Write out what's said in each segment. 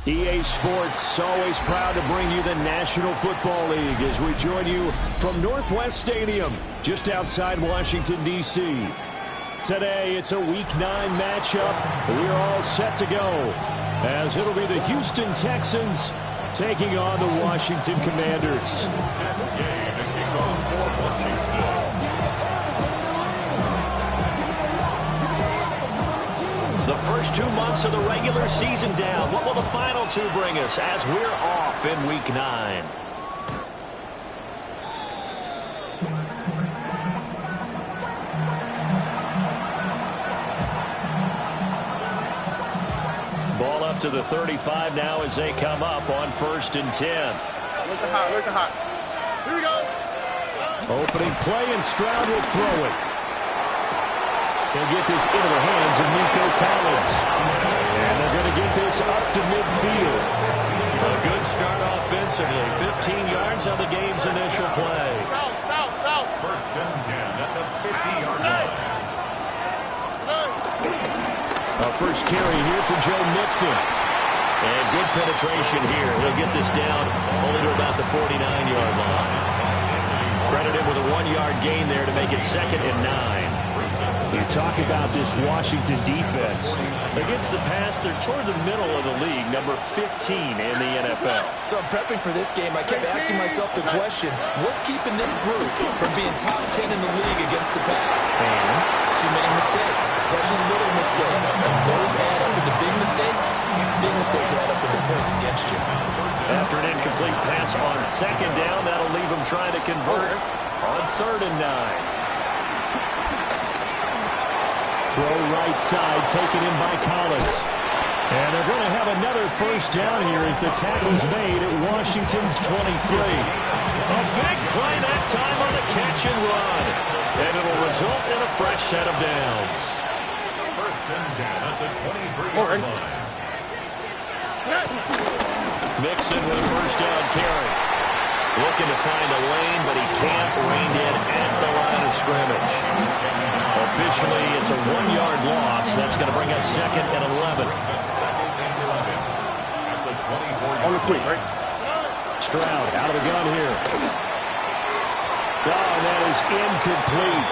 EA Sports, always proud to bring you the National Football League as we join you from Northwest Stadium, just outside Washington, D.C. Today, it's a Week 9 matchup. We're all set to go, as it'll be the Houston Texans taking on the Washington Commanders. The first 2 months of the regular season down. What will the final 2 bring us as we're off in Week 9? Ball up to the 35 now as they come up on 1st and 10. Looking hot. Here we go. Opening play, and Stroud will throw it. He'll get this into the hands of Nico Collins. And they're going to get this up to midfield. A good start offensively. 15 yards on the game's initial play. South. 1st and 10 at the 50-yard line. A first carry here for Joe Mixon. And good penetration here. He'll get this down only to about the 49-yard line. Credit him with a 1-yard gain there to make it 2nd and 9. You talk about this Washington defense. Against the pass, they're toward the middle of the league, number 15 in the NFL. So I'm prepping for this game. I kept asking myself the question, what's keeping this group from being top 10 in the league against the pass? And too many mistakes, especially little mistakes. And those add up into big mistakes. Big mistakes add up into points against you. after an incomplete pass on 2nd down, that'll leave them trying to convert on 3rd and 9. Throw right side, taken in by Collins. And they're going to have another first down here as the tackle's made at Washington's 23. A big play that time on the catch and run. And it'll result in a fresh set of downs. 1st and 10 at the 23-yard line. Mixon with a first down carry. Looking to find a lane, but he can't. Reined in at the line of scrimmage. Officially, it's a 1-yard loss. That's going to bring up 2nd and 11. On the quick, right? Stroud out of the gun here. Oh, and that is incomplete.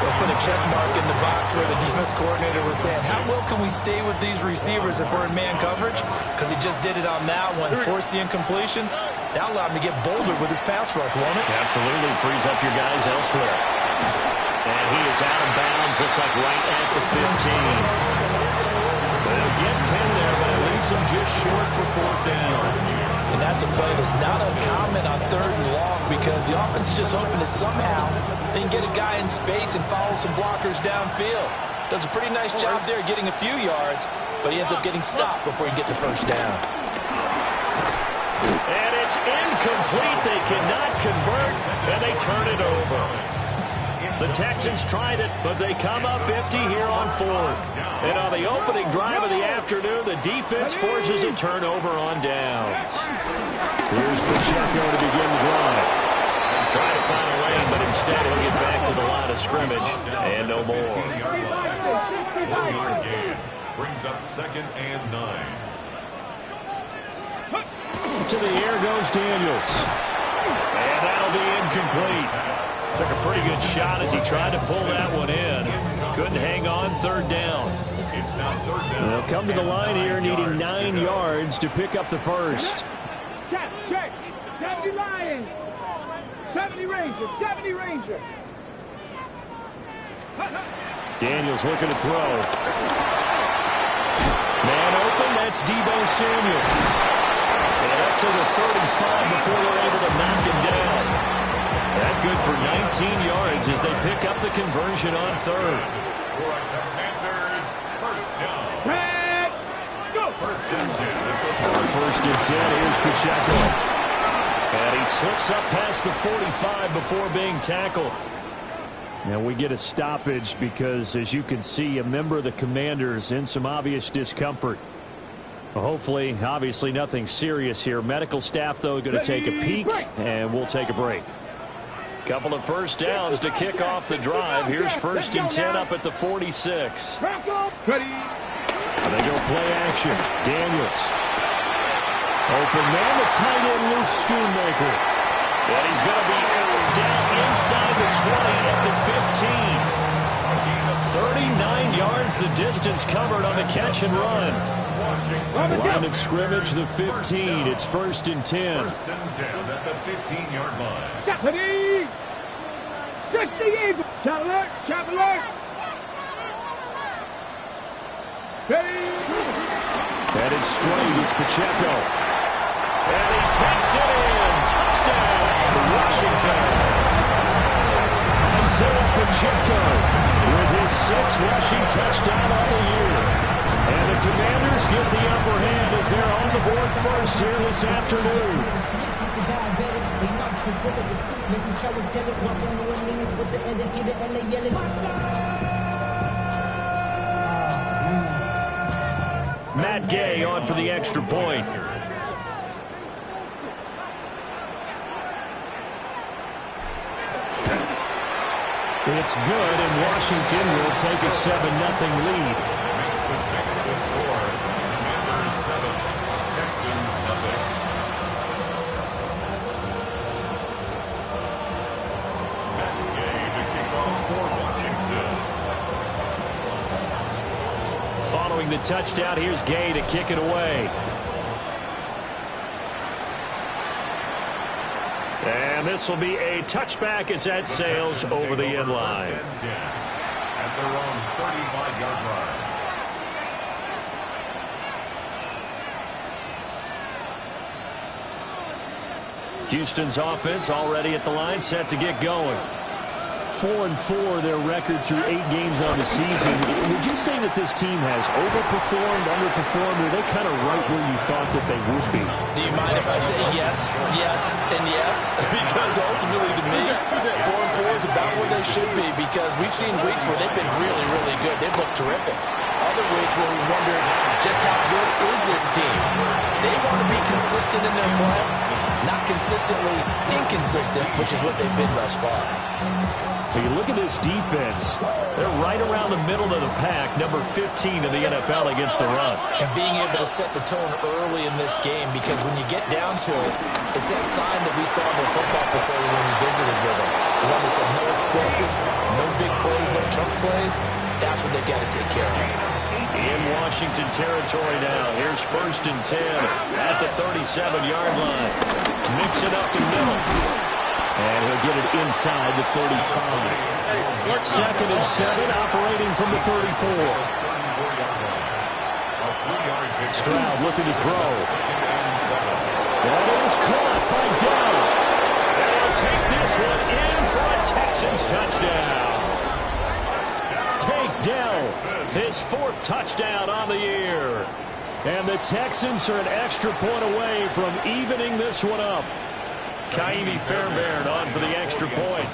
They'll put a check mark in the box where the defense coordinator was saying, how well can we stay with these receivers if we're in man coverage? Because he just did it on that one, forced the incompletion. That allowed him to get bolder with his pass rush, won't it? Absolutely. Frees up your guys elsewhere. And he is out of bounds. Looks like right at the 15. They'll get 10 there, but it leaves them just short for 4th down. And that's a play that's not uncommon on 3rd and long because the offense is just hoping that somehow they can get a guy in space and follow some blockers downfield. Does a pretty nice job there getting a few yards, but he ends up getting stopped before he gets the first down. And it's incomplete. They cannot convert, and they turn it over. The Texans tried it, but they come up empty here on 4th. And on the opening drive of the afternoon, the defense forces a turnover on downs. Here's Pacheco to begin the drive. Try to find a lane, but instead he'll get back to the line of scrimmage and no more. 1-yard gain brings up 2nd and 9. To the air goes Daniels. And that'll be incomplete. Took a pretty good shot as he tried to pull that one in. Couldn't hang on 3rd down. It's now 3rd down. They'll come to the line here needing 9 yards to pick up the first. Check. 70 Lions. 70 Rangers. 70 Rangers. Daniels looking to throw. Man open, that's Deebo Samuel. And up to the 35 before they're able to knock him down. That good for 19 yards as they pick up the conversion on 3rd. Commanders, 1st down. Go. 1st and 10. On 1st and 10, here's Pacheco. And he slips up past the 45 before being tackled. Now we get a stoppage because, as you can see, a member of the Commanders in some obvious discomfort. Hopefully, obviously nothing serious here. Medical staff, though, going to take a peek, and we'll take a break. Couple of first downs to kick off the drive. Here's 1st and 10 up at the 46. Ready. And they go play action. Daniels Open man, the tight end, Luke Schoonmaker. And he's going to be down inside the 20 at the 15. 39 yards the distance covered on the catch and run. Line of scrimmage, the 15. It's 1st and 10. 1st and 10 at the 15-yard line. Deputy! 60 Eagles! Chop alert! Chop alert! Steady! Headed straight, it's Pacheco. And he takes it in. Touchdown, Washington. Isaiah Pacheco with his 6th rushing touchdown on the year. And the Commanders get the upper hand as they're on the board first here this afternoon. Matt Gay on for the extra point. It's good, and Washington will take a 7-0 lead. Makes the score. Commanders 7, Texans 0. Matt Gay to kick off for Washington. Following the touchdown, here's Gay to kick it away. And this will be a touchback as that sails over the end line. At their own 35-yard line. Houston's offense already at the line, set to get going. 4-4 their record through 8 games on the season. Would you say that this team has overperformed, underperformed, or are they kind of right where you thought that they would be? Do you mind if I say yes, yes, and yes? Because ultimately to me, 4-4 is about where they should be, because we've seen weeks where they've been really, really good. They've looked terrific. Other weeks where we wonder just how good is this team. They want to be consistent in their play, not consistently inconsistent, which is what they've been thus far. When you look at this defense, they're right around the middle of the pack, number 15 in the NFL against the run. And being able to set the tone early in this game, because when you get down to it, it's that sign that we saw in the football facility when we visited with them. The one that said no explosives, no big plays, no chunk plays. That's what they've got to take care of. In Washington territory now. Here's 1st and 10 at the 37-yard line. Mix it up the middle. And he'll get it inside the 35. 2nd and 7, operating from the 34. Stroud looking to throw. That is caught by Dell. And he'll take this one in for a Texans touchdown. Take Dell, his 4th touchdown on the year. And the Texans are an extra point away from evening this one up. Kaimi Fairbairn on for the extra point.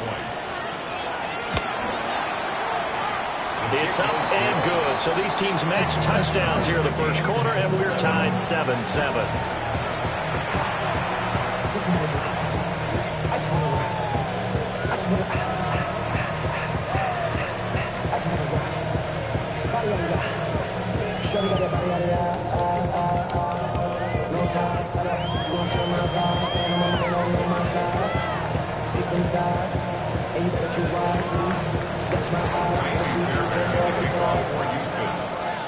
It's up and good. So these teams match touchdowns here in the first quarter, and we're tied 7-7.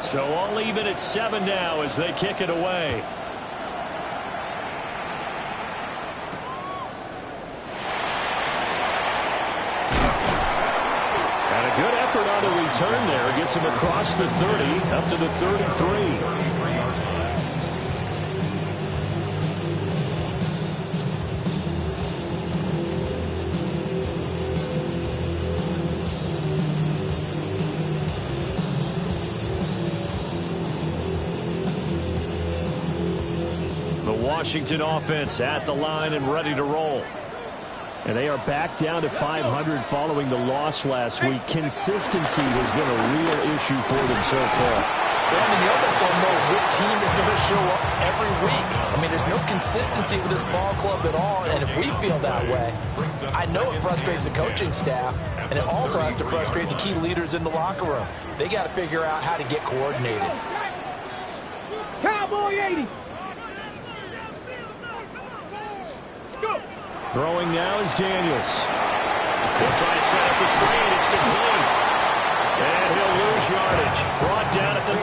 So all even at 7 now as they kick it away. And a good effort on the return there. Gets him across the 30, up to the 33. Washington offense at the line and ready to roll. And they are back down to 500 following the loss last week. Consistency has been a real issue for them so far. Brandon, you almost don't know what team is going to show up every week. I mean, there's no consistency with this ball club at all, and if we feel that way, I know it frustrates the coaching staff, and it also has to frustrate the key leaders in the locker room. They got to figure out how to get coordinated. Cowboy 80. Throwing now is Daniels. He'll try and set up the screen. It's complete. And he'll lose yardage. Brought down at the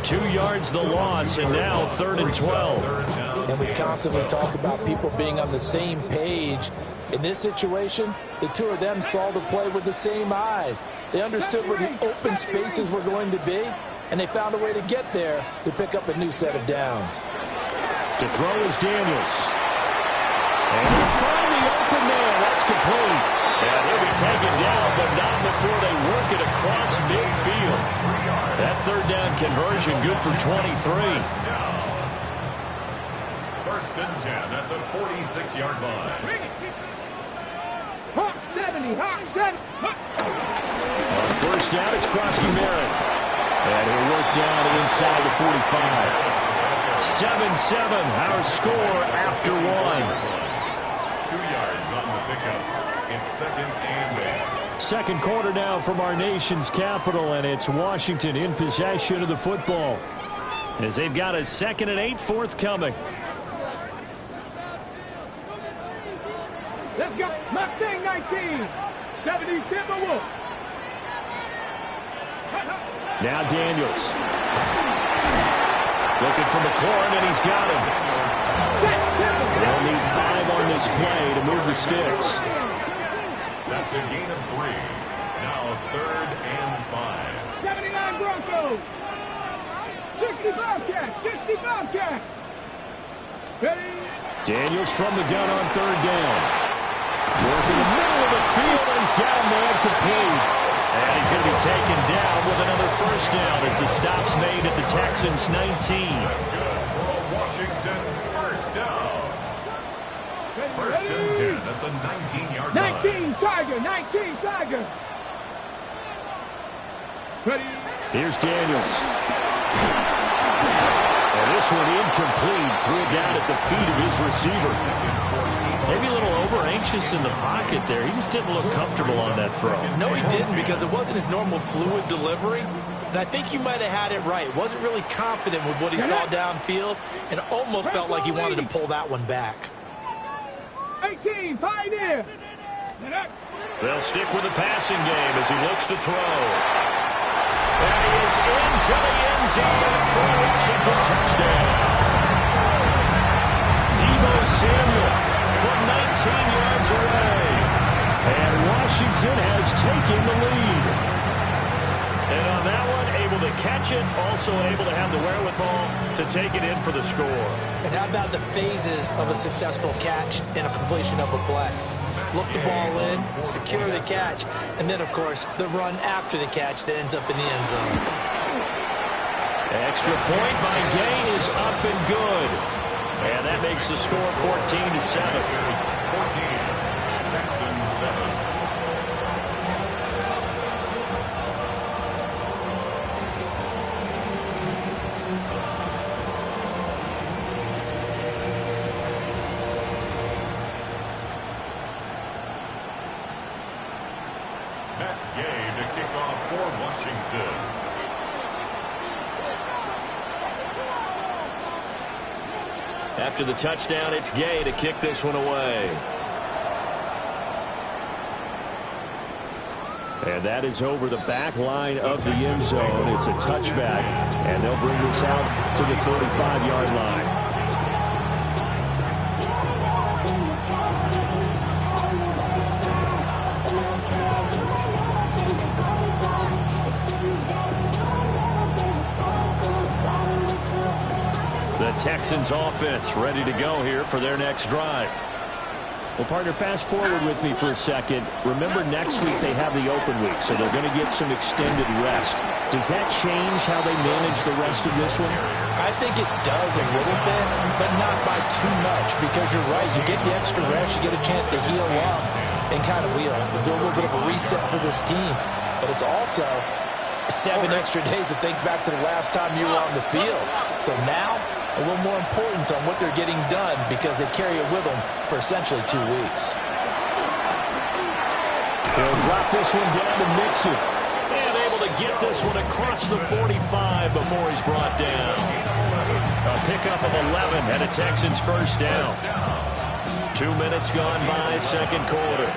32. 2 yards the loss, and now 3rd and 12. And we constantly talk about people being on the same page. In this situation, the two of them saw the play with the same eyes. They understood where the open spaces were going to be, and they found a way to get there to pick up a new set of downs. To throw is Daniels. And he'll find the open man. That's complete. And he'll be taken down, but not before they work it across midfield. That 3rd down conversion good for 23. 1st and 10 at the 46-yard line. Hawk 70, Hawk 70. On 1st down, it's Krosky Merritt. And he'll work down inside the 45. 7-7, our score after 1. 2 yards on the pickup. It's 2nd and 8. Second quarter now from our nation's capital, and it's Washington in possession of the football as they've got a 2nd and 8 forthcoming. Let's go. Mustang 19. 70 Timberwolf. Now Daniels. Looking for McLaurin, and he's got him. They'll need 5 on this play to move the sticks. That's a gain of 3. Now 3rd and 5. 79 Broncos. 65 Cats. 65 Cats. Ready? Daniels from the gun on 3rd down. Working the middle of the field, and he's got a man complete. And he's going to be taken down with another 1st down as the stop's made at the Texans' 19. That's good for a Washington 1st down. 1st and 10 at the 19-yard line. 19 Tiger. 19 Tiger. Ready? Here's Daniels. And this one incomplete. Threw it down at the feet of his receiver. Maybe a little over-anxious in the pocket there. He just didn't look comfortable on that throw. No, he didn't, because it wasn't his normal fluid delivery. And I think you might have had it right. Wasn't really confident with what he saw downfield and almost felt like he wanted to pull that one back. 18 Pioneer. They'll stick with the passing game as he looks to throw. And he is into the end zone for a Washington touchdown. Deebo Samuel from 19 yards away. And Washington has taken the lead. And on that one, able to catch it, also able to have the wherewithal to take it in for the score. And how about the phases of a successful catch and a completion of a play? Look the ball in, secure the catch, and then, of course, the run after the catch that ends up in the end zone. Extra point by Gay is up and good. And that makes the score 14-7. 14, Texans 7. After the touchdown, it's Gay to kick this one away. And that is over the back line of the end zone. It's a touchback, and they'll bring this out to the 45-yard line. The Texans offense ready to go here for their next drive. Well, partner, fast forward with me for a second. Remember, next week they have the open week, so they're going to get some extended rest. Does that change how they manage the rest of this one? I think it does a little bit, but not by too much, because you're right. You get the extra rest, you get a chance to heal up and kind of do a little bit of a reset for this team. But it's also 7 extra days to think back to the last time you were on the field. So now, a little more importance on what they're getting done because they carry it with them for essentially 2 weeks. He'll drop this one down to Mixon. And able to get this one across the 45 before he's brought down. A pickup of 11 and a Texans first down. 2 minutes gone by, second quarter.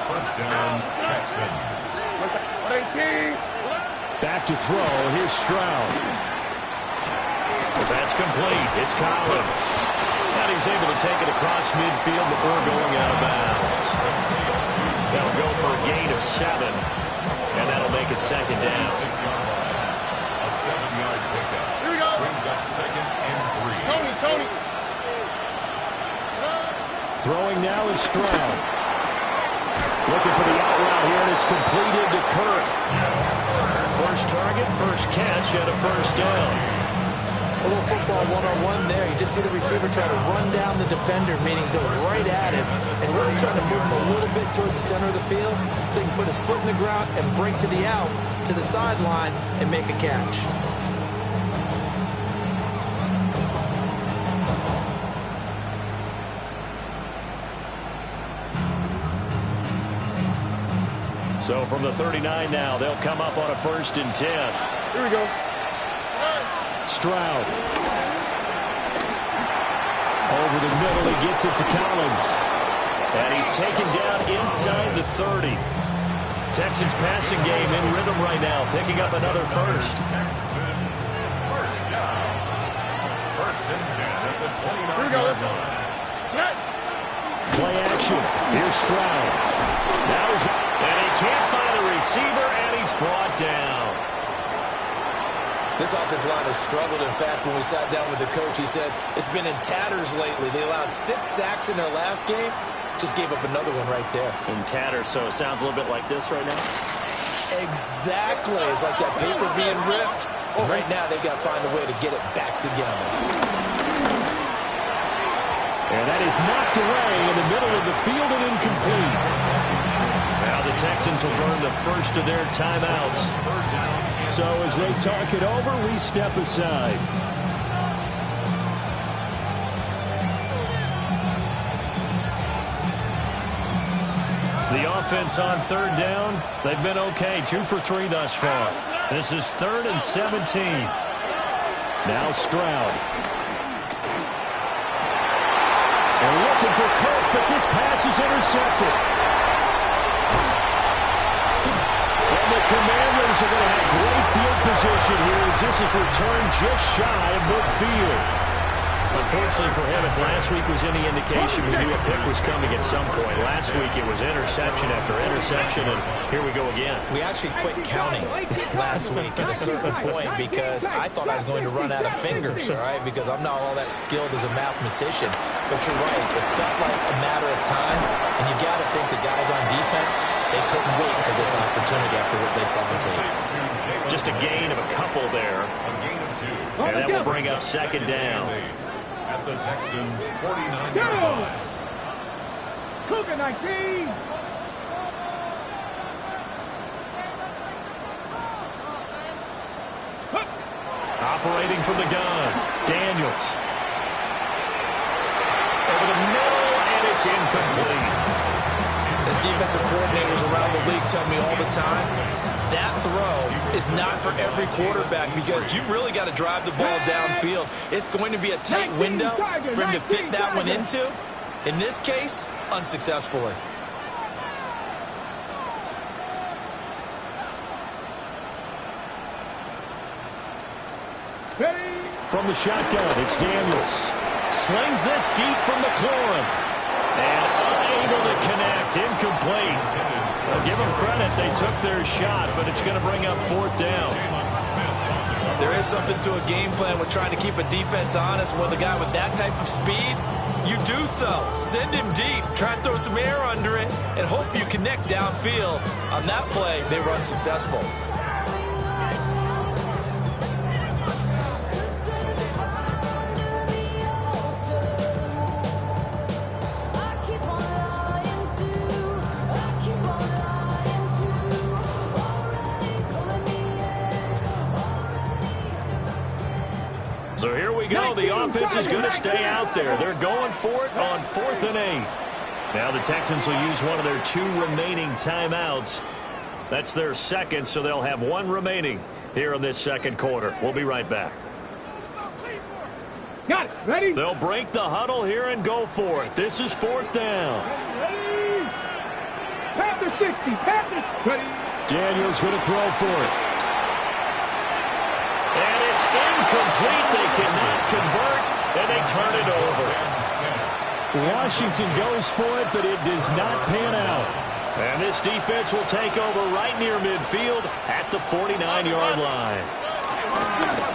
First down, Texans. Back to throw. Here's Stroud. That's complete. It's Collins. And he's able to take it across midfield before going out of bounds. That'll go for a gain of 7. And that'll make it second down. 6-yard line. A 7-yard pickup. Here we go. Brings up second and 3. Tony. Throwing now is Stroud. Looking for the out route here, and it's completed to Kirk. First target, first catch, and a first down. A little football one-on-one there. You just see the receiver try to run down the defender, meaning he goes right at him, and really trying to move him a little bit towards the center of the field so he can put his foot in the ground and break to the out, to the sideline, and make a catch. So from the 39 now, they'll come up on a 1st and 10. Here we go. Stroud. Over the middle, he gets it to Collins. And he's taken down inside the 30. Texans passing game in rhythm right now, picking up another first. Texans, first down. First and 10 at the 29-yard line. Play action. Here's Stroud. Now he's... And he can't find a receiver, and he's brought down. This offensive line has struggled. In fact, when we sat down with the coach, he said it's been in tatters lately. They allowed 6 sacks in their last game. Just gave up another one right there. In tatters, so it sounds a little bit like this right now? Exactly. It's like that paper being ripped. And right now, they've got to find a way to get it back together. And that is knocked away in the middle of the field and incomplete. Now the Texans will burn the first of their timeouts. So as they talk it over, we step aside. The offense on 3rd down, they've been okay. 2 for 3 thus far. This is 3rd and 17. Now Stroud. They're looking for Kirk, but this pass is intercepted. And the Commanders are going to have great field position here as this is returned just shy of midfield. Unfortunately for him, if last week was any indication, we knew a pick was coming at some point. Last week it was interception after interception, and here we go again. We actually quit counting last week at a certain point because I thought I was going to run out of fingers, all right, because I'm not all that skilled as a mathematician. But you're right, it felt like a matter of time, and you got to think the guys on defense, they couldn't wait for this opportunity after what they saw on tape. Just a gain of a couple there. A gain of 2. And that will bring up second down. At the Texans' 49-yard line. Cougar 19. Operating from the gun, Daniels. Over the middle, and it's incomplete. As defensive coordinators around the league tell me all the time, that throw is not for every quarterback because you've really got to drive the ball downfield. It's going to be a tight window for him to fit that one into. In this case, unsuccessfully. From the shotgun, it's Daniels. Slings this deep from McLaurin. And unable to connect, incomplete. Well, give them credit, they took their shot, but it's going to bring up 4th down. There is something to a game plan with trying to keep a defense honest. With a guy with that type of speed, you do so. Send him deep, try and throw some air under it, and hope you connect downfield. On that play, they were unsuccessful. So here we go. The offense is going to stay out there. They're going for it on 4th and 8. Now the Texans will use one of their 2 remaining timeouts. That's their second, so they'll have one remaining here in this second quarter. We'll be right back. Got it. Ready? They'll break the huddle here and go for it. This is fourth down. Ready? Panther 60. Panthers. Ready? Daniels going to throw for it. And it's incomplete. They cannot convert, and they turn it over. Washington goes for it, but it does not pan out. And this defense will take over right near midfield at the 49-yard line.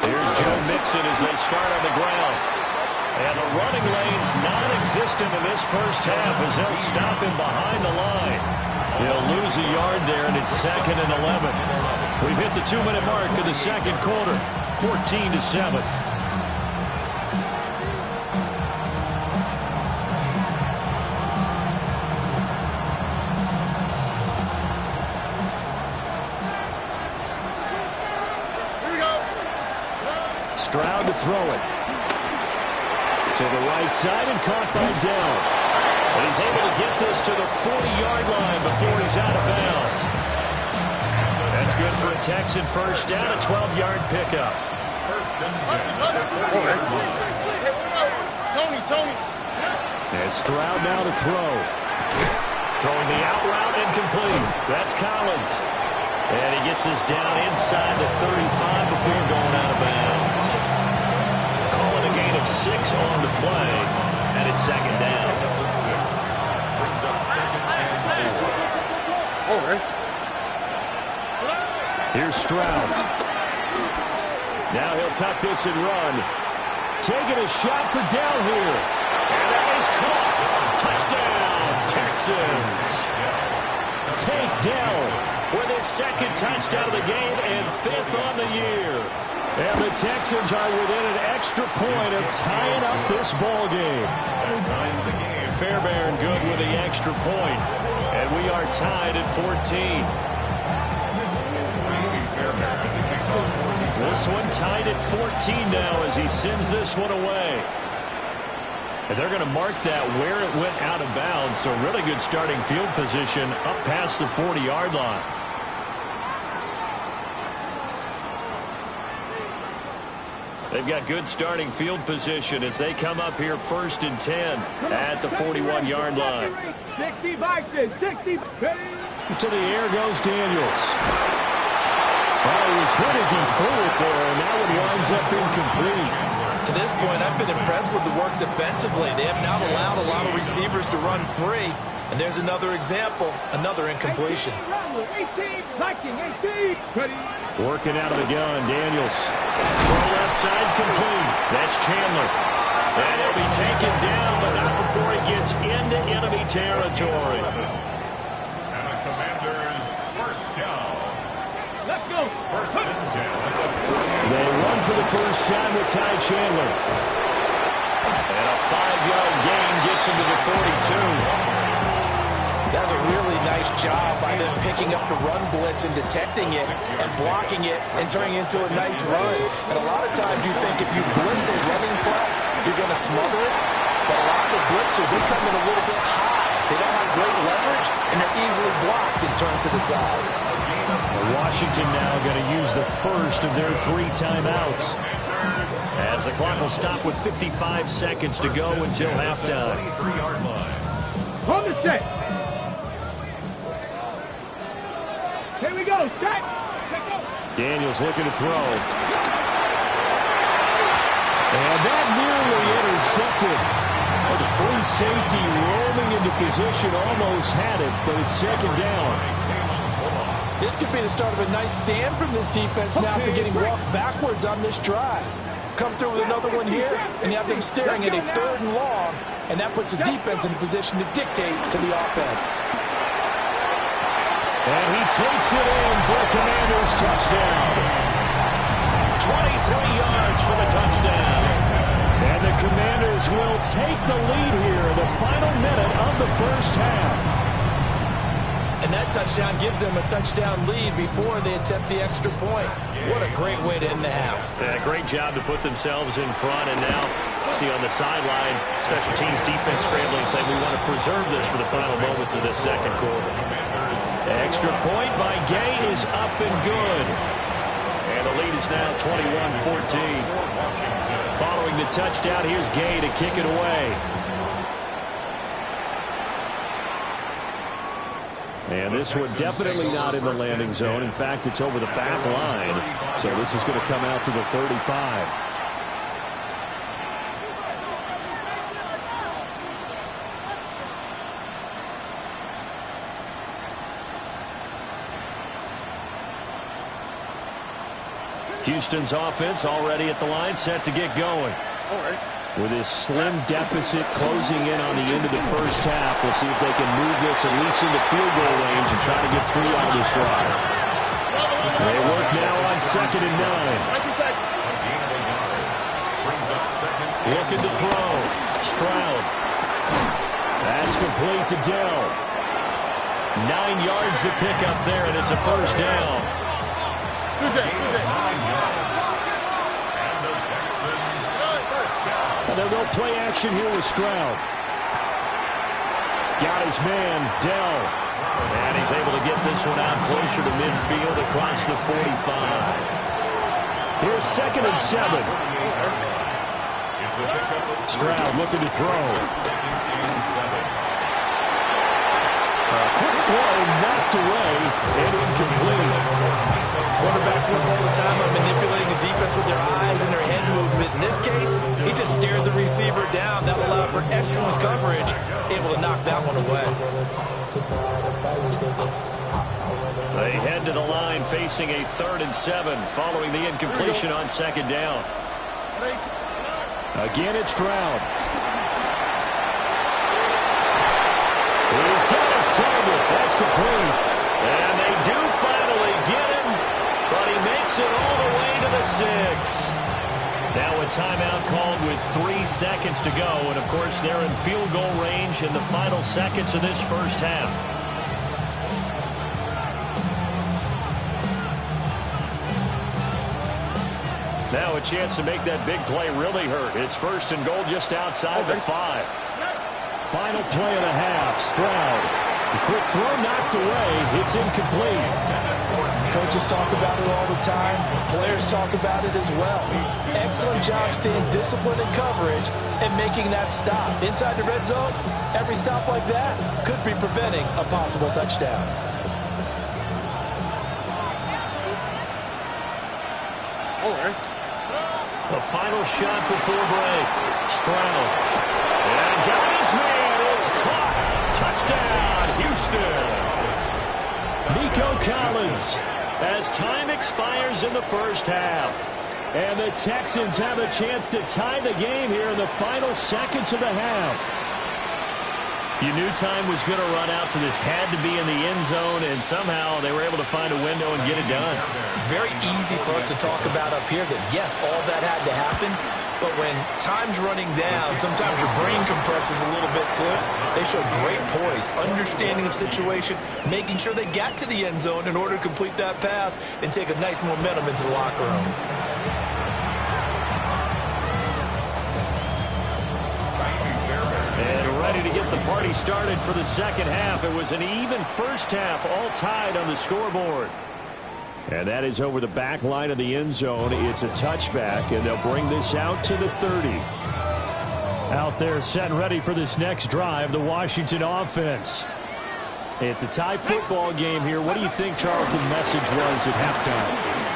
Here's Joe Mixon as they start on the ground. And the running lane's non-existent in this first half as they'll stop him behind the line. He'll lose a yard there, and it's 2nd and 11. We've hit the 2-minute mark of the second quarter, 14-7. Stroud to throw it. To the right side and caught by Dell. And he's able to get this to the 40-yard line before he's out of bounds. That's good for a Texan first down, a 12-yard pickup. Tony. And Stroud now to throw. Throwing the out route incomplete. That's Collins. And he gets us down inside the 35 before going out of bounds. Calling a gain of 6 on the play, and it's 2nd down. Brings up 2nd and 4. Over. Here's Stroud. Now he'll tuck this and run. Taking a shot for Dell here. And that is caught. Touchdown, Texans. Take Dell with his 2nd touchdown of the game and 5th on the year. And the Texans are within an extra point of tying up this ball game. Fairbairn good with the extra point. And we are tied at 14. This one tied at 14 now as he sends this one away. And they're going to mark that where it went out of bounds. So really good starting field position up past the 40-yard line. They've got good starting field position as they come up here 1st and 10 at the 41-yard line. 60 Vikings. 60. To the air goes Daniels. Well, he was hit as he threw it there, and that one winds up incomplete. To this point, I've been impressed with the work defensively. They have not allowed a lot of receivers to run free. And there's another example, another incompletion. 18, Viking, 18. Ready. Working out of the gun, Daniels. Throw left side complete. That's Chandler. And he'll be taken down, but not before he gets into enemy territory. And the Commanders' first down. Let's go. 1st and 10. They run for the first time with Ty Chandler. And a 5-yard gain gets him to the 42. That was a really nice job by them picking up the run blitz and detecting it and blocking it and turning it into a nice run. And a lot of times you think if you blitz a running play, you're going to smother it. But a lot of the blitzers, they come in a little bit high. They don't have great leverage, and they're easily blocked and turned to the side. Washington now going to use the first of their 3 timeouts. As the clock will stop with 55 seconds to go until halftime. 23-yard line. On the set. Here we go. Set. Daniels looking to throw. And that nearly intercepted. Oh, the free safety roaming into position almost had it, but it's 2nd down. This could be the start of a nice stand from this defense now after getting walked backwards on this drive. Come through with another one here, and you have them staring at a 3rd and long, and that puts the defense in a position to dictate to the offense. And he takes it in for a Commanders touchdown. 23 yards for the touchdown. And the Commanders will take the lead here in the final minute of the first half. And that touchdown gives them a touchdown lead before they attempt the extra point. What a great way to end the half. Yeah, great job to put themselves in front. And now, see on the sideline, special teams defense scrambling, saying we want to preserve this for the final moments of this second quarter. Extra point by Gay is up and good. And the lead is now 21-14. Following the touchdown, here's Gay to kick it away. And this one definitely not in the landing zone. In fact, it's over the back line. So this is going to come out to the 35. Houston's offense already at the line, set to get going. With his slim deficit closing in on the end of the first half, we'll see if they can move this at least into field goal range and try to get 3 out of this drive. They work now on 2nd and 9. Looking to throw. Stroud. That's complete to Dell. 9 yards to pick up there, and it's a first down. And they'll go play action here with Stroud. Got his man, Dell. And he's able to get this one out closer to midfield across the 45. Here's 2nd and 7. Stroud looking to throw. Quick throw, knocked away, and incomplete. Quarterbacks work all the time on manipulating the defense with their eyes and their head movement. In this case, he just stared the receiver down. That allowed for excellent coverage, able to knock that one away. They head to the line facing a 3rd and 7 following the incompletion on 2nd down. Again, it's Stroud. He's got his target. That's complete. And they do finally get him, but he makes it all the way to the 6. Now a timeout called with 3 seconds to go. And, of course, they're in field goal range in the final seconds of this first half. Now a chance to make that big play really hurt. It's 1st and goal just outside the 5. Final play of the half. Stroud. The quick throw knocked away. It's incomplete. Coaches talk about it all the time. Players talk about it as well. Excellent job staying disciplined in coverage and making that stop. Inside the red zone, every stop like that could be preventing a possible touchdown. The final shot before break. Stroud. And got his man. It's caught. Touchdown, Houston. Nico Collins. As time expires in the first half. And the Texans have a chance to tie the game here in the final seconds of the half. You knew time was going to run out, so this had to be in the end zone, and somehow they were able to find a window and get it done. Very easy for us to talk about up here that, yes, all that had to happen, but when time's running down, sometimes your brain compresses a little bit too. They showed great poise, understanding of situation, making sure they got to the end zone in order to complete that pass and take a nice momentum into the locker room. Ready to get the party started for the second half. It was an even first half, all tied on the scoreboard. And that is over the back line of the end zone. It's a touchback, and they'll bring this out to the 30. Out there set and ready for this next drive, the Washington offense. It's a tie football game here. What do you think, Charles, the message was at halftime?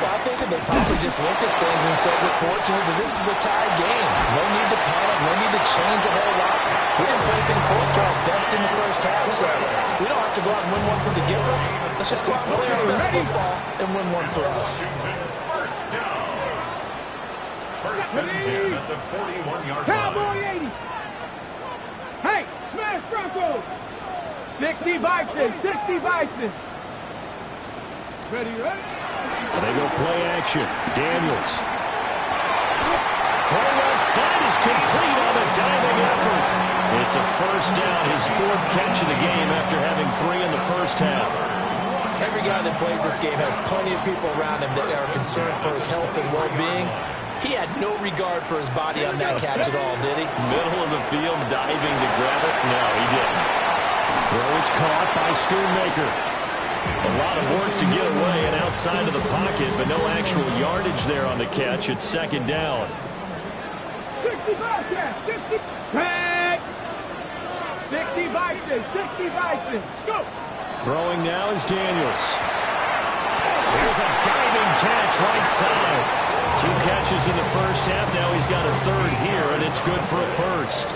Well, I think that they probably just looked at things and said, we're fortunate that this is a tie game. No need to panic, no need to change a whole lot. We didn't play anything close to our best in the first half, so we don't have to go out and win one for the giver. Let's just go out and play our best football and win one for us. First down. 1st and 10 at the 41-yard line. Cowboy 80. Hey, smash Broncos. 60 Bison, 60 Bison. Ready, ready? They go play action. Daniels. Throw left side is complete on a diving effort. It's a first down, his 4th catch of the game after having 3 in the first half. Every guy that plays this game has plenty of people around him that are concerned for his health and well-being. He had no regard for his body on that catch at all, did he? Middle of the field, diving to grab it? No, he didn't. Throw is caught by Schoonmaker. A lot of work to get away and outside of the pocket, but no actual yardage there on the catch. It's second down. 65, 60, tag. 60 Vikings, 60 Vikings. Go. Throwing now is Daniels. Here's a diving catch right side. 2 catches in the first half. Now he's got a third here, and it's good for a first.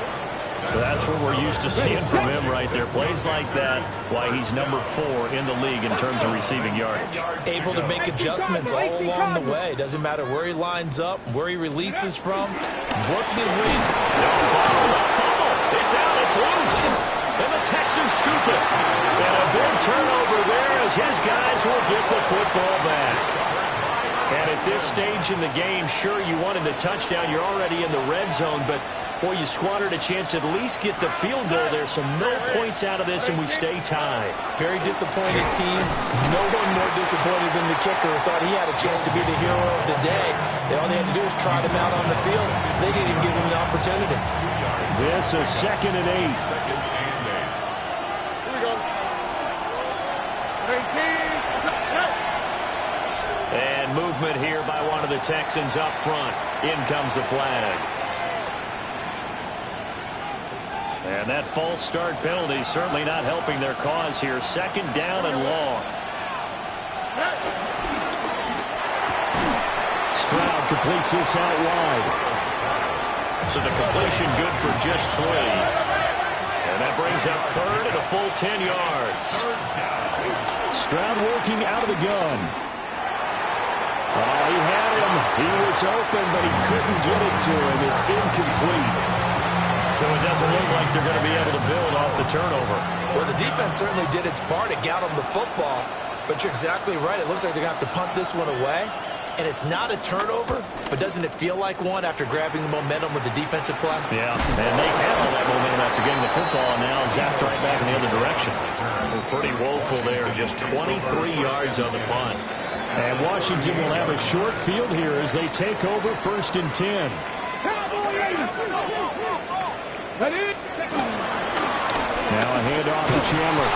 That's what we're used to seeing from him right there. Plays like that, why he's number 4 in the league in terms of receiving yardage. Able to make adjustments all along the way. Doesn't matter where he lines up, where he releases from, working his way. It's out, it's loose. And the Texans scoop it. And a big turnover there as his guys will get the football back. And at this stage in the game, sure, you wanted the touchdown. You're already in the red zone, but boy, you squandered a chance to at least get the field goal there. So no points out of this, and we stay tied. Very disappointed team. No one more disappointed than the kicker who thought he had a chance to be the hero of the day. All they had to do was trot him out on the field. They didn't even give him the opportunity. This is 2nd and 8. Here we go. 18. And movement here by one of the Texans up front. In comes the flag. And that false start penalty certainly not helping their cause here. 2nd down and long. Stroud completes this out wide. So the completion good for just 3. And that brings up 3rd and a full 10 yards. Stroud working out of the gun. Oh, he had him. He was open, but he couldn't get it to him. It's incomplete. So it doesn't look like they're going to be able to build off the turnover. Well, the defense certainly did its part. It got them the football. But you're exactly right. It looks like they're going to have to punt this one away. And it's not a turnover, but doesn't it feel like one after grabbing the momentum with the defensive play? Yeah, and they had all that momentum after getting the football, and now zapped right back in the other direction. Pretty woeful there. Just 23 yards on the punt. And Washington will have a short field here as they take over 1st and 10. Now a handoff to Chandler.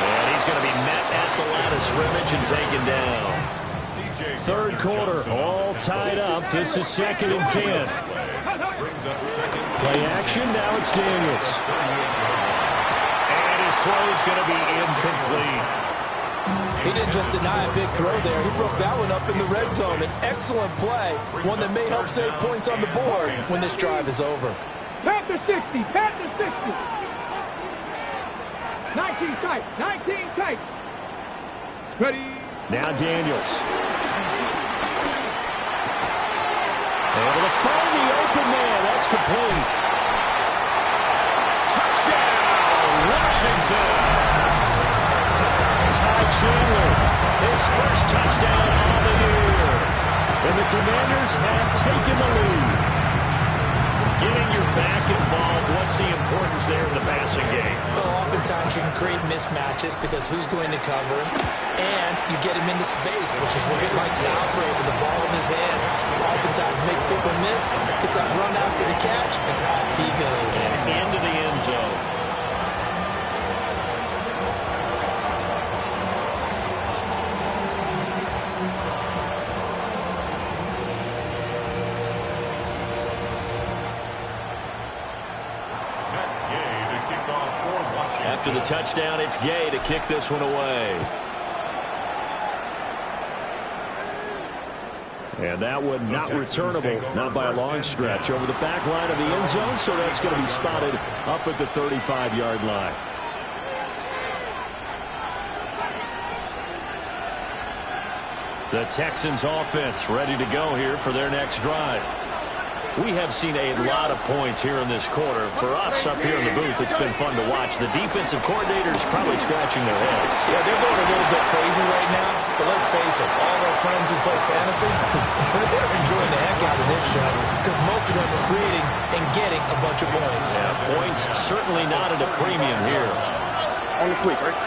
And he's going to be met at the line of scrimmage and taken down. 3rd quarter, all tied up. This is 2nd and 10. Play action, now it's Daniels. And his throw's going to be incomplete. He didn't just deny a big throw there. He broke that one up in the red zone. An excellent play, one that may help save points on the board when this drive is over. Panther 60, Panther 60. 19 tight, 19 tight. Ready. Now Daniels. Able to find the open man. That's complete. Touchdown, Washington. Ty Chandler, his first touchdown on the year. And the Commanders have taken the lead. Getting your back involved, what's the importance there in the passing game? Well, oftentimes you can create mismatches because who's going to cover him, and you get him into space, which is where he likes to operate with the ball in his hands. Oftentimes makes people miss, gets that run after the catch, and off he goes. And into the end zone. After the touchdown, it's Gay to kick this one away. And that one not returnable, not by a long stretch. Over the back line of the end zone, so that's going to be spotted up at the 35-yard line. The Texans offense ready to go here for their next drive. We have seen a lot of points here in this quarter. For us up here in the booth, it's been fun to watch. The defensive coordinators probably scratching their heads. Yeah, they're going a little bit crazy right now. But let's face it, all our friends who play fantasy, they're enjoying the heck out of this show because most of them are creating and getting a bunch of points. Yeah, points certainly not at a premium here. On the quick, right?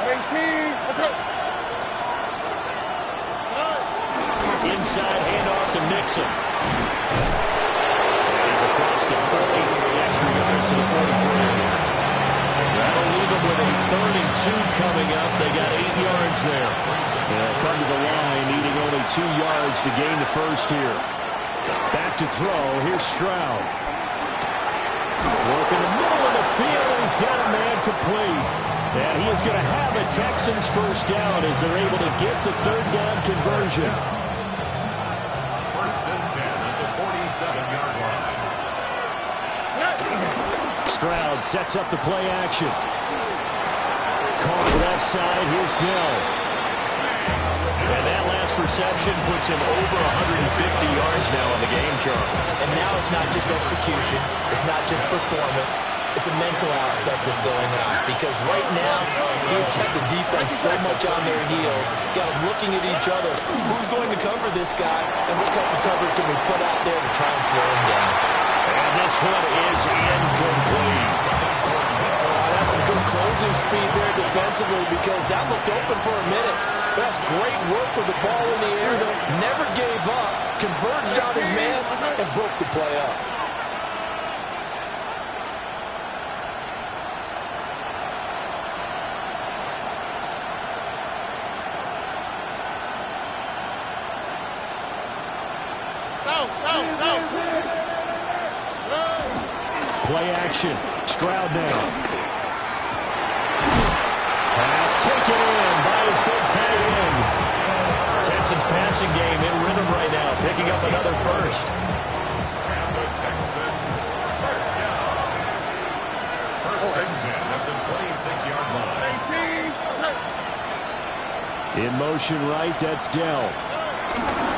18. Let's go. Inside handoff to Nixon. He's across the 40 for the extra yards to the 43. That'll leave them with a 3rd and 2 coming up. They got 8 yards there. They'll come to the line, needing only 2 yards to gain the first here. Back to throw. Here's Stroud. Work in the middle of the field, and he's got a man complete. And he is going to have a Texans first down as they're able to get the 3rd down conversion. First and 10 at the 47-yard line. Stroud sets up the play action. Caught left side. Here's Dell. And that last reception puts him over 150 yards now on the game, Charles. And now it's not just execution. It's not just performance. It's a mental aspect that's going on. Because right now, he's kept the defense so much on their heels. Got them looking at each other. Who's going to cover this guy? And what type of coverage can we put out there to try and slow him down? And this one is incomplete. That's some good closing speed there defensively because that looked open for a minute. That's great work with the ball in the air. Never gave up, converged on his man, and broke the play up. Play action. Stroud now. Pass taken in by his big tight end. Texans passing game in rhythm right now, picking up another first. And the Texans first down. First and 10 at the 26-yard line. In motion right, that's Dell.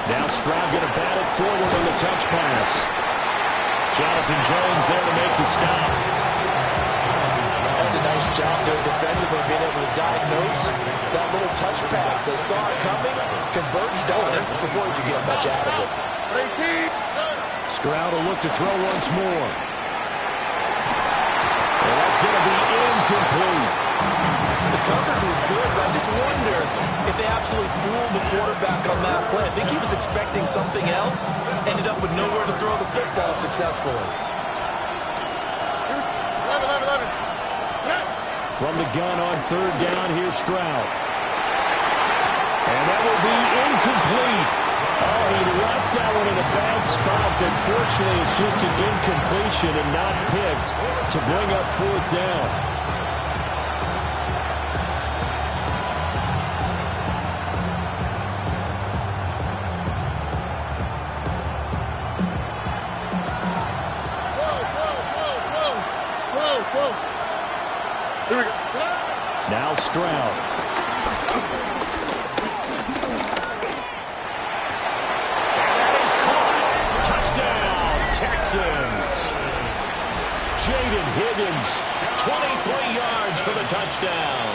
Now Stroud going to bat it forward on the touch pass. Jonathan Jones there to make the stop. That's a nice job there defensively, being able to diagnose that little touch pass. They saw it coming, converged on it before he could get much out of it. Stroud will look to throw once more. And that's going to be incomplete. The coverage was good, but I just wonder if they absolutely fooled the quarterback on that play. I think he was expecting something else, ended up with nowhere to throw the football successfully. From the gun on 3rd down, here's Stroud. And that will be incomplete. Oh, he left that one in a bad spot, but fortunately it's just an incompletion and not picked to bring up 4th down. Now Stroud. And that is caught. Touchdown, Texans. Jaden Higgins, 23 yards for the touchdown.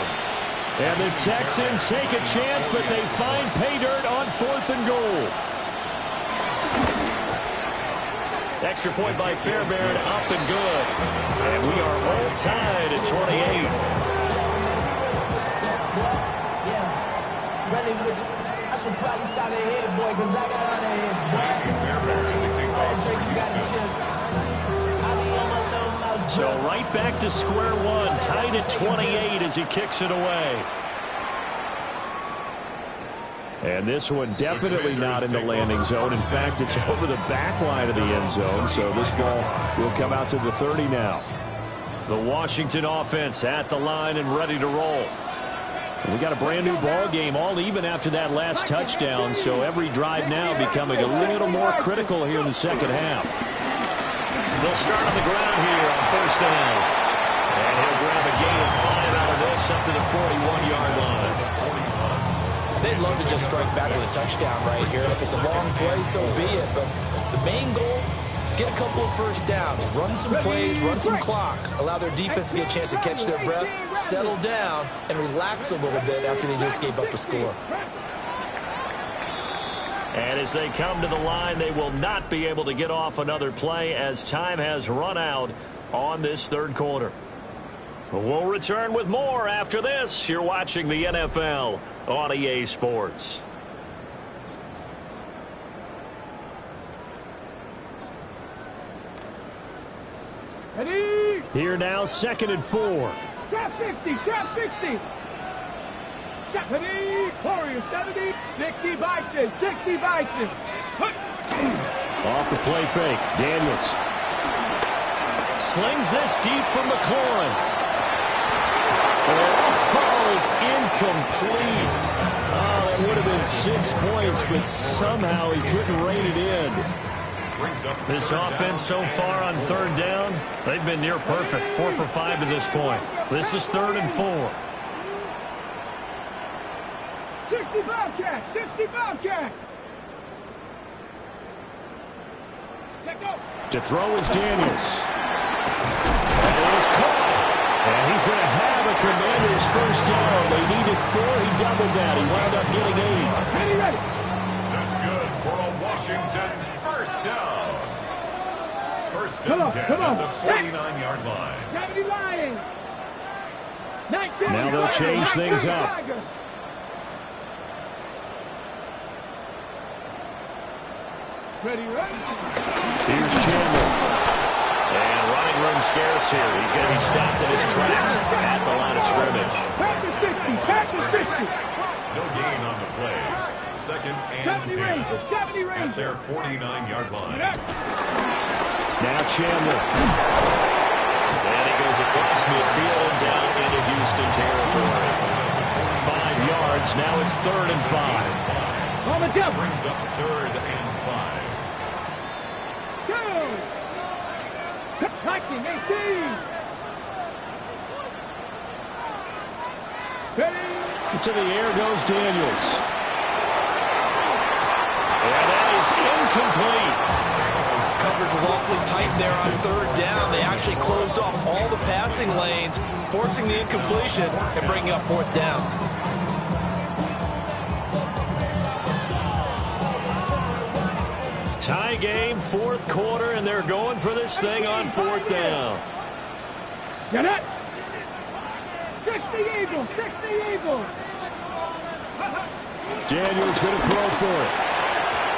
And the Texans take a chance, but they find pay dirt on 4th and goal. Extra point by Fairbairn, up and good. And we are all tied at 28. I should probably start ahead, boy, because I got other heads, boy. Oh, Drake, you got the chip. I be on my little mouse. So right back to square one, tied at 28 as he kicks it away. And this one definitely not in the landing zone. In fact, it's over the back line of the end zone, so this ball will come out to the 30 now. The Washington offense at the line and ready to roll. We got a brand new ball game, all even after that last touchdown, so every drive now becoming a little more critical here in the second half. They'll start on the ground here on 1st down. And he'll grab a gain of 5 out of this up to the 41-yard line. They'd love to just strike back with a touchdown right here. If it's a long play, so be it. But the main goal, get a couple of first downs, run some plays, run some clock, allow their defense to get a chance to catch their breath, settle down, and relax a little bit after they just gave up a score. And as they come to the line, they will not be able to get off another play as time has run out on this 3rd quarter. We'll return with more after this. You're watching the NFL on EA Sports. Ready? Here now, 2nd and 4. Trap 60, trap 60. 70, Warriors 70, 60 Bison, 60 Bison. Off the play fake, Daniels. Slings this deep for McLaurin. Oh, it's incomplete. Oh, that would have been 6 points, but somehow he couldn't rein it in. This offense so far on third down, they've been near perfect. 4 for 5 to this point. This is 3rd and 4. 60 Bobcat, 60 Bobcat. To throw is Daniels. That is caught. And he's going to have a Commanders first down. They needed 4. He doubled that. He wound up getting 8. Ready. That's good for a Washington first down. First and 10 at the 49-yard line. 70 Lions. 19, now they'll change things up. Ready. Here's Chandler. And running room scarce here. He's going to be stopped in his tracks at the line of scrimmage. Pass is 60. No gain on the play. Second and 10 at their 49-yard line. Now Chandler. And he goes across midfield and down into Houston territory. 5 yards. Now it's 3rd and 5. On the jump. Brings up 3rd and 5. Attacking 18. Ready. To the air goes Daniels. And that is incomplete. Coverage was awfully tight there on 3rd down. They actually closed off all the passing lanes, forcing the incompletion and bringing up 4th down. Tie game, 4th quarter, and they're going for this thing on 4th down. Get it. 60 Eagles, 60 Eagles. Daniels going to throw for it.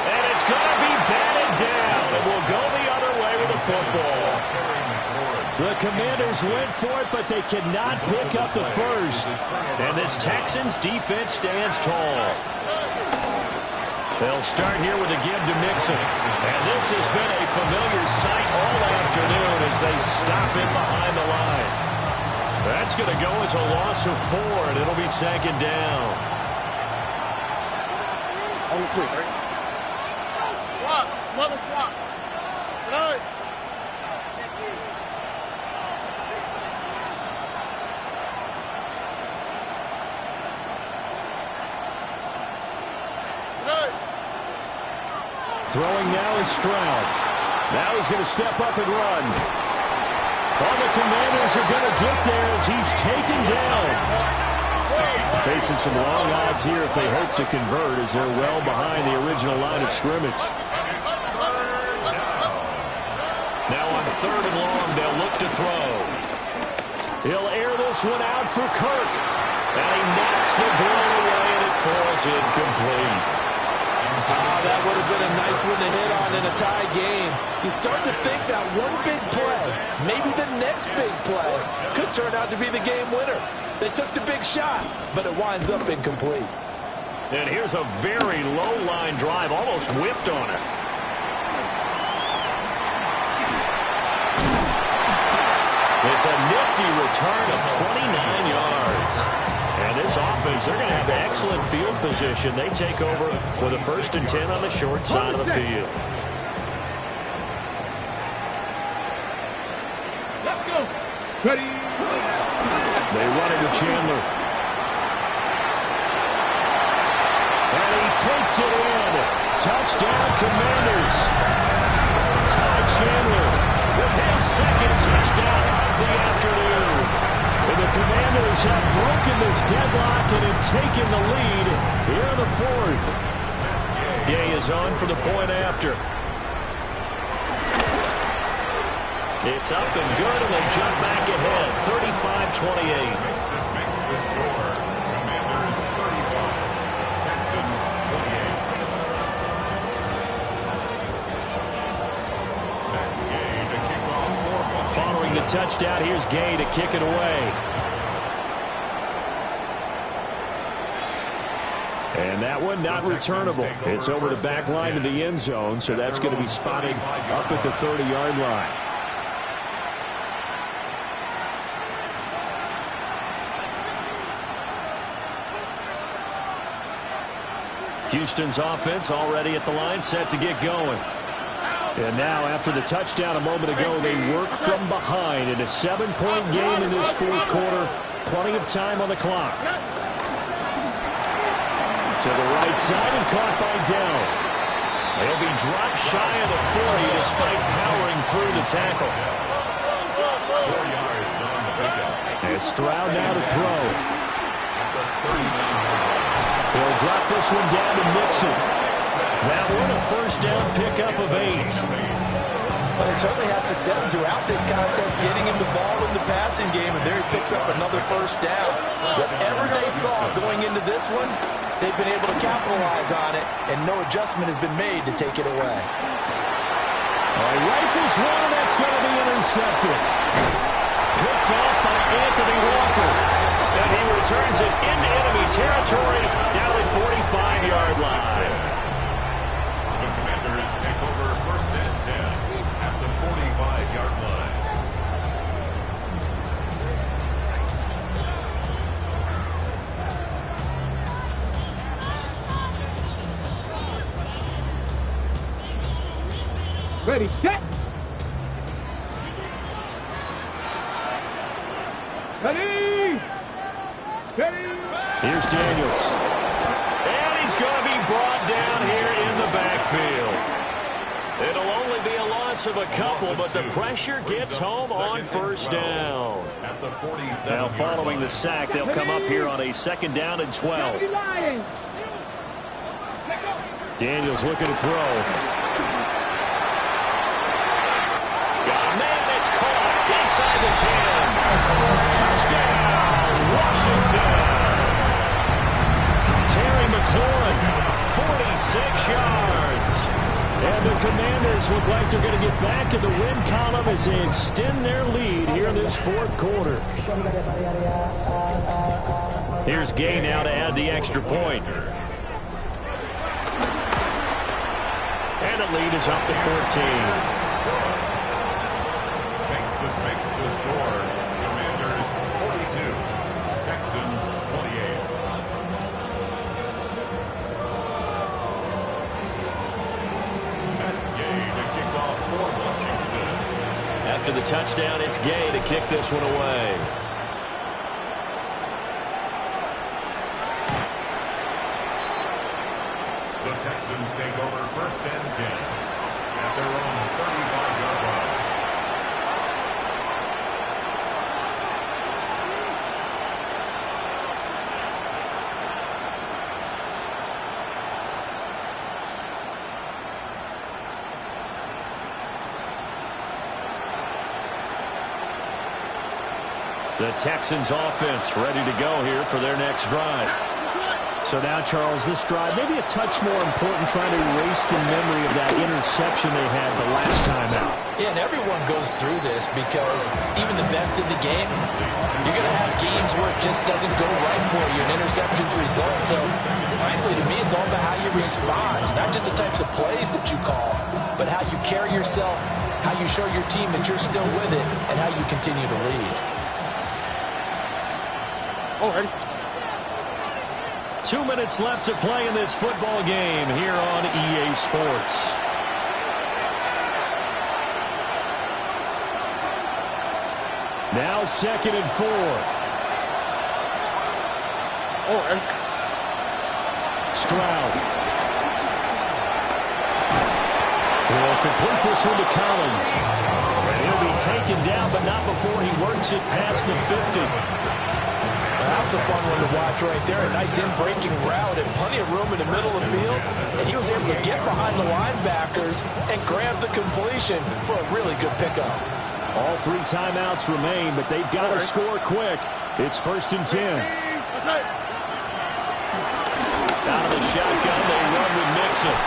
And it's going to be batted down. It will go the other way with the football. The Commanders went for it, but they cannot pick up the first. And this Texans defense stands tall. They'll start here with a give to Mixon. And this has been a familiar sight all afternoon as they stop him behind the line. That's going to go as a loss of 4, and it'll be 2nd down. On the quick, right? Swap. Another swap. Right. Throwing now is Stroud. Now he's going to step up and run. All the Commanders are going to get there as he's taken down. Facing some long odds here if they hope to convert as they're well behind the original line of scrimmage. Now on 3rd and long, they'll look to throw. He'll air this one out for Kirk. And he knocks the ball away and it falls incomplete. That would have been a nice one to hit on in a tie game. You start to think that one big play, maybe the next big play, could turn out to be the game winner. They took the big shot, but it winds up incomplete. And here's a very low line drive, almost whiffed on it. It's a nifty return of 29 yards. And this offense, they're going to have excellent field position. They take over with a 1st and 10 on the short side of the field. Let's go. Ready. They run it to Chandler. And he takes it in. Touchdown, Commanders. Ty Chandler with his 2nd touchdown of the afternoon. And the Commanders have broken this deadlock and have taken the lead here in the 4th. Gay is on for the point after. It's up and good, and they jump back ahead, 35-28. Makes the score. Commanders 35, Texans 28. Gay to kick off for Washington. Following the touchdown, here's Gay to kick it away. And that one not returnable. It's over the back line to the end zone, so that's going to be spotted up at the 30-yard line. Houston's offense already at the line, set to get going. And now, after the touchdown a moment ago, they work from behind in a 7-point game in this fourth quarter. Plenty of time on the clock. To the right side and caught by Dell. They'll be dropped shy of the 40 despite powering through the tackle. 4 yards on the pickup. And Stroud now to throw. He'll drop this one down to Mixon. That one a first down pickup of 8. But they certainly had success throughout this contest, getting him the ball in the passing game, and there he picks up another first down. Whatever they saw going into this one, they've been able to capitalize on it, and no adjustment has been made to take it away. Rifles one, that's going to be intercepted. Picked off by Anthony Walker. And he returns it into enemy territory down the 45-yard line. The Commanders take over first and 10 at the 45-yard line. Ready, set. Ready. Ready. Here's Daniels. And he's going to be brought down here in the backfield. It'll only be a loss of a couple, but the pressure gets home on first down. Now following the sack, they'll come up here on a 2nd down and 12. Daniels looking to throw. Got a man that's caught inside the 10. Touchdown, Washington. Terry McLaurin, 46 yards. And the Commanders look like they're going to get back in the win column as they extend their lead here in this fourth quarter. Here's Gay now to add the extra point. And the lead is up to 14. Makes the score. Commanders 42, Texans 28. After the touchdown, it's Gay to kick this one away. The Texans take over first and 10 at their own 35-yard line. The Texans offense ready to go here for their next drive. So now, Charles, this drive maybe a touch more important, trying to erase the memory of that interception they had the last time out. Yeah, and everyone goes through this because even the best in the game, you're going to have games where it just doesn't go right for you, and interceptions result. So, frankly, to me, it's all about how you respond, not just the types of plays that you call, but how you carry yourself, how you show your team that you're still with it, and how you continue to lead. Already. 2 minutes left to play in this football game here on EA Sports. Now 2nd and 4. Already. Stroud. Will complete this one to Collins. And he'll be taken down, but not before he works it past the 50. That's a fun one to watch right there. A nice in-breaking route and plenty of room in the middle of the field. And he was able to get behind the linebackers and grab the completion for a really good pickup. All 3 timeouts remain, but they've got to score quick. It's 1st and 10. Out of the shotgun, they run with Mixon.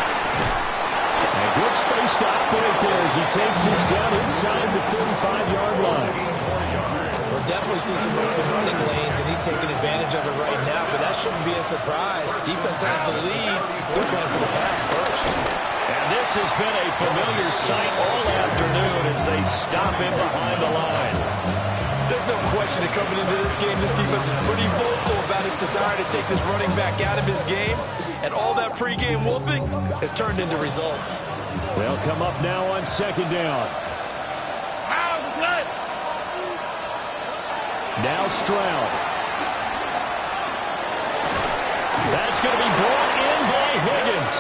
A good space to operate there as he takes this down inside the 45-yard line. definitely see some open running lanes, and he's taking advantage of it right now, but that shouldn't be a surprise. Defense has the lead. They're playing for the pass first. And this has been a familiar sight all afternoon as they stop him behind the line. There's no question that coming into this game, this defense is pretty vocal about its desire to take this running back out of his game, and all that pregame whooping has turned into results. They'll come up now on second down. Now Stroud. That's going to be brought in by Higgins.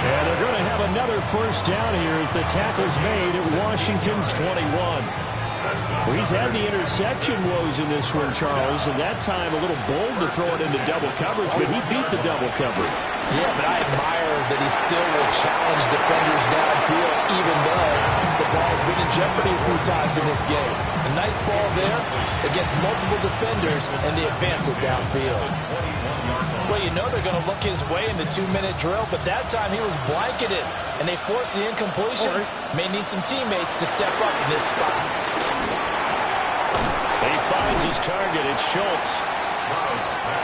And they're going to have another first down here as the tackle's made at Washington's 21. Well, he's had the interception woes in this one, Charles, and that time a little bold to throw it into double coverage, but he beat the double coverage. Yeah, but I admire that he still will challenge defenders downfield, even though the ball's been in jeopardy a few times in this game. A nice ball there against multiple defenders, and the advance is downfield. Well, you know they're going to look his way in the 2-minute drill, but that time he was blanketed, and they forced the incompletion. May need some teammates to step up in this spot. He finds his target. It's Schultz.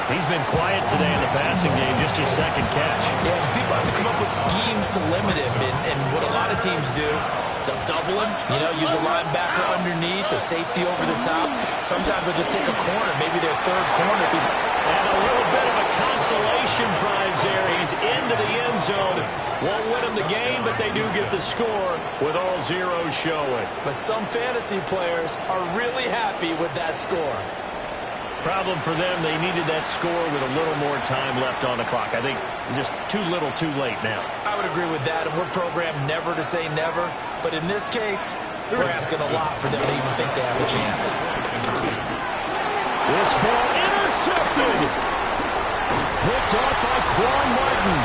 He's been quiet today in the passing game, just his second catch. Yeah, people have to come up with schemes to limit him, and what a lot of teams do, they'll double him, use a linebacker underneath, a safety over the top. Sometimes they'll just take a corner, maybe their third corner. And a little bit of a consolation prize there. He's into the end zone. Won't win him the game, but they do get the score with all zeros showing. But some fantasy players are really happy with that score. Problem for them, they needed that score with a little more time left on the clock. I think just too little too late now. I would agree with that, and we're programmed never to say never. But in this case, we're asking a lot for them to even think they have a chance. This ball intercepted. Picked off by Quan Martin.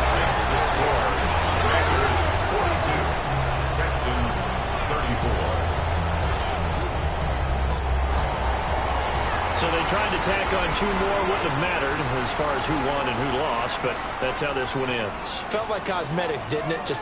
Makes the score. Packers 42, Texans 34. So they tried to tack on two more. Wouldn't have mattered as far as who won and who lost, but that's how this one ends. Felt like cosmetics, didn't it? Just